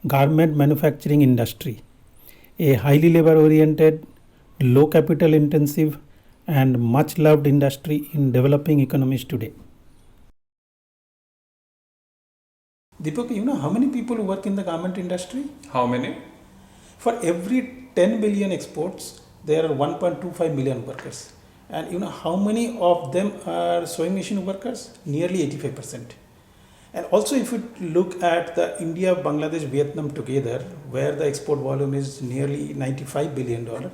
garment manufacturing industry, a highly labor oriented, low capital intensive, and much loved industry in developing economies today. Deepak, you know how many people work in the garment industry? How many? For every 10 billion exports, there are 1.25 million workers. And you know how many of them are sewing machine workers? Nearly 85%. And also, if you look at the India, Bangladesh, Vietnam together, where the export volume is nearly $95 billion,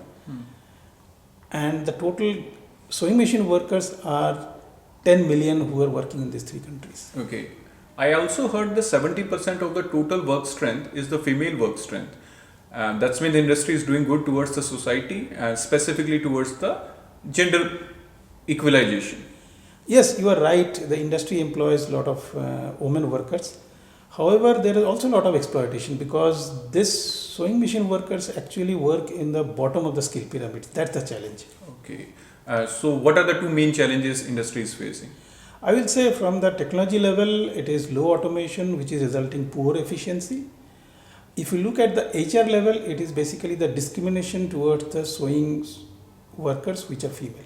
and the total sewing machine workers are 10 million who are working in these three countries. Okay. I also heard the 70% of the total work strength is the female work strength. That's when the industry is doing good towards the society and specifically towards the gender equalization. Yes, you are right. The industry employs a lot of women workers. However, there is also a lot of exploitation because this sewing machine workers actually work in the bottom of the skill pyramid. That's the challenge. Okay. So what are the two main challenges industry is facing? I will say from the technology level, it is low automation, which is resulting poor efficiency. If you look at the HR level, it is basically the discrimination towards the sewing workers which are female.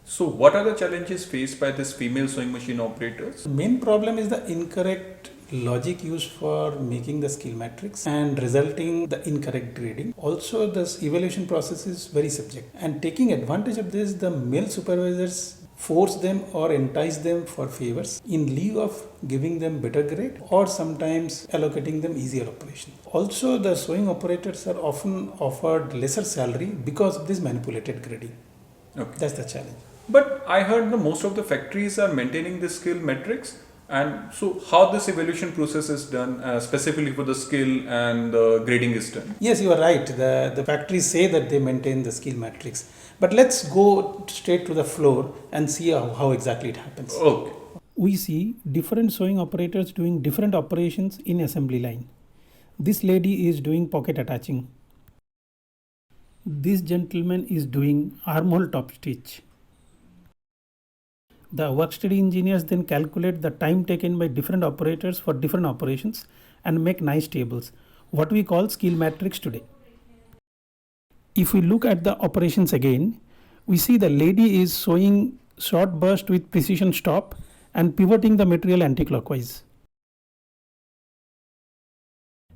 So what are the challenges faced by this female sewing machine operators? The main problem is the incorrect logic used for making the skill matrix and resulting the incorrect grading. Also, this evaluation process is very subjective, and taking advantage of this, the male supervisors force them or entice them for favors in lieu of giving them better grade or sometimes allocating them easier operation. Also, the sewing operators are often offered lesser salary because of this manipulated grading. Okay. That's the challenge. But I heard most of the factories are maintaining the skill metrics. And so, how this evaluation process is done specifically for the skill and the grading is done? Yes, you are right. The factories say that they maintain the skill matrix. But let's go straight to the floor and see how exactly it happens. Okay. We see different sewing operators doing different operations in assembly line. This lady is doing pocket attaching. This gentleman is doing armhole top stitch. The workstudy engineers then calculate the time taken by different operators for different operations and make nice tables, what we call skill matrix today. If we look at the operations again, we see the lady is sewing short burst with precision stop and pivoting the material anti-clockwise.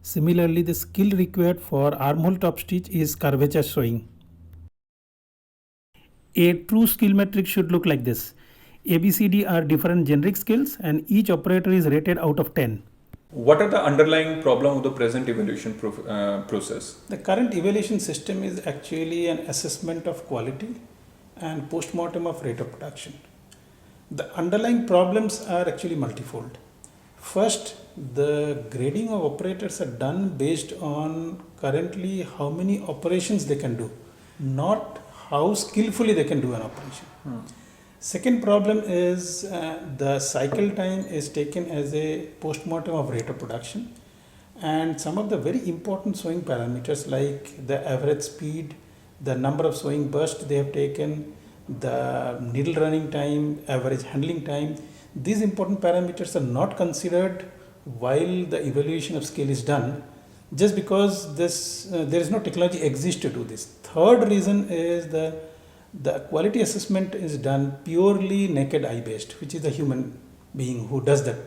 Similarly, the skill required for armhole top stitch is curvature sewing. A true skill matrix should look like this. ABCD are different generic skills and each operator is rated out of 10. What are the underlying problem of the present evaluation process? The current evaluation system is actually an assessment of quality and post-mortem of rate of production. The underlying problems are actually multifold. First, the grading of operators are done based on currently how many operations they can do, not how skillfully they can do an operation. Second problem is the cycle time is taken as a post-mortem of rate of production, and some of the very important sewing parameters like the average speed, the number of sewing bursts they have taken, the needle running time, average handling time, these important parameters are not considered while the evaluation of skill is done, just because there is no technology exists to do this. Third reason is the quality assessment is done purely naked eye based, which is the human being who does that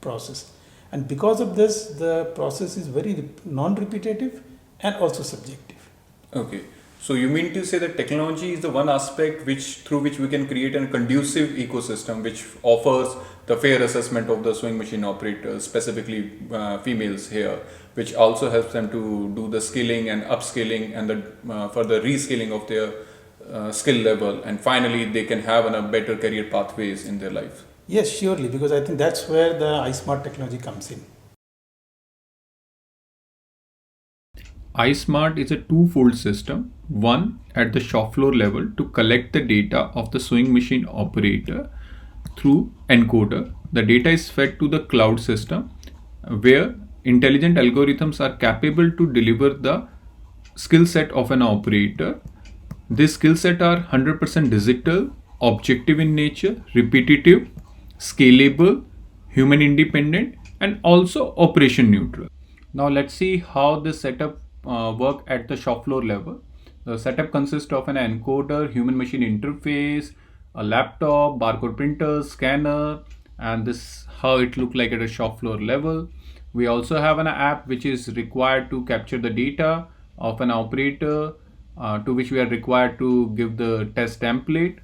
process. And because of this, the process is very non-repetitive and also subjective. Okay. So you mean to say that technology is the one aspect through which we can create a conducive ecosystem which offers the fair assessment of the sewing machine operators, specifically females here, which also helps them to do the skilling and upskilling and the further reskilling of their skill level, and finally they can have a better career pathways in their life. Yes, surely, because I think that's where the iSmart technology comes in. iSmart is a two-fold system. One, at the shop floor level to collect the data of the sewing machine operator through encoder. The data is fed to the cloud system where intelligent algorithms are capable to deliver the skill set of an operator. These skill set are 100% digital, objective in nature, repetitive, scalable, human independent, and also operation neutral. Now let's see how this setup work at the shop floor level. The setup consists of an encoder, human machine interface, a laptop, barcode printer, scanner, and this how it look like at a shop floor level. We also have an app which is required to capture the data of an operator, to which we are required to give the test template.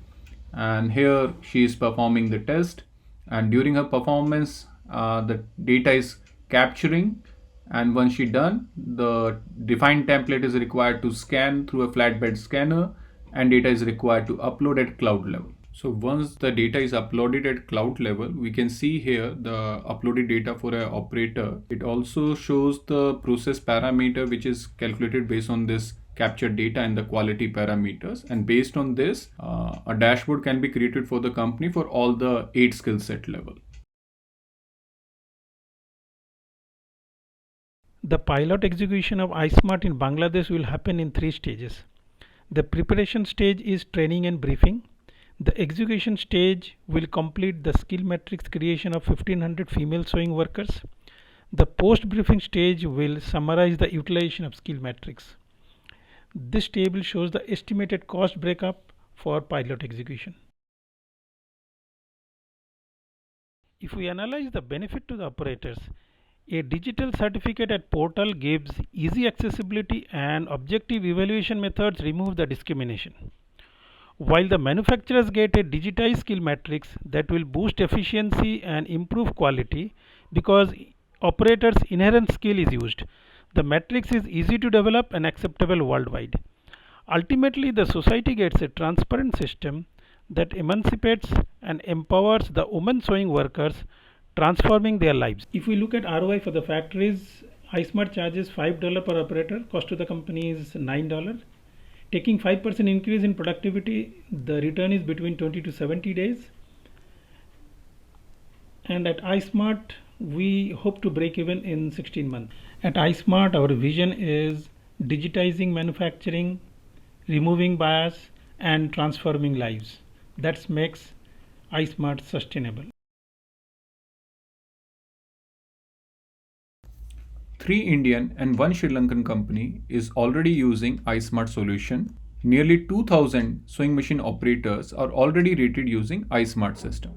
And here she is performing the test, and during her performance the data is capturing, and once she done, the defined template is required to scan through a flatbed scanner, and data is required to upload at cloud level. So once the data is uploaded at cloud level, we can see here the uploaded data for an operator. It also shows the process parameter which is calculated based on this captured data and the quality parameters, and based on this a dashboard can be created for the company for all the 8 skill set level. The pilot execution of iSmart in Bangladesh will happen in 3 stages. The preparation stage is training and briefing. The execution stage will complete the skill matrix creation of 1500 female sewing workers. The post briefing stage will summarize the utilization of skill matrix. This table shows the estimated cost breakup for pilot execution. If we analyze the benefit to the operators, a digital certificate at portal gives easy accessibility, and objective evaluation methods remove the discrimination. While the manufacturers get a digitized skill matrix that will boost efficiency and improve quality because operators' inherent skill is used. The matrix is easy to develop and acceptable worldwide. Ultimately, the society gets a transparent system that emancipates and empowers the women sewing workers, transforming their lives. If we look at ROI for the factories, iSmart charges $5 per operator, cost to the company is $9. Taking 5% increase in productivity, the return is between 20 to 70 days. And at iSmart, we hope to break even in 16 months. At iSmart, our vision is digitizing manufacturing, removing bias, and transforming lives. That makes iSmart sustainable. 3 Indian and 1 Sri Lankan company is already using iSmart solution. Nearly 2000 sewing machine operators are already rated using iSmart system.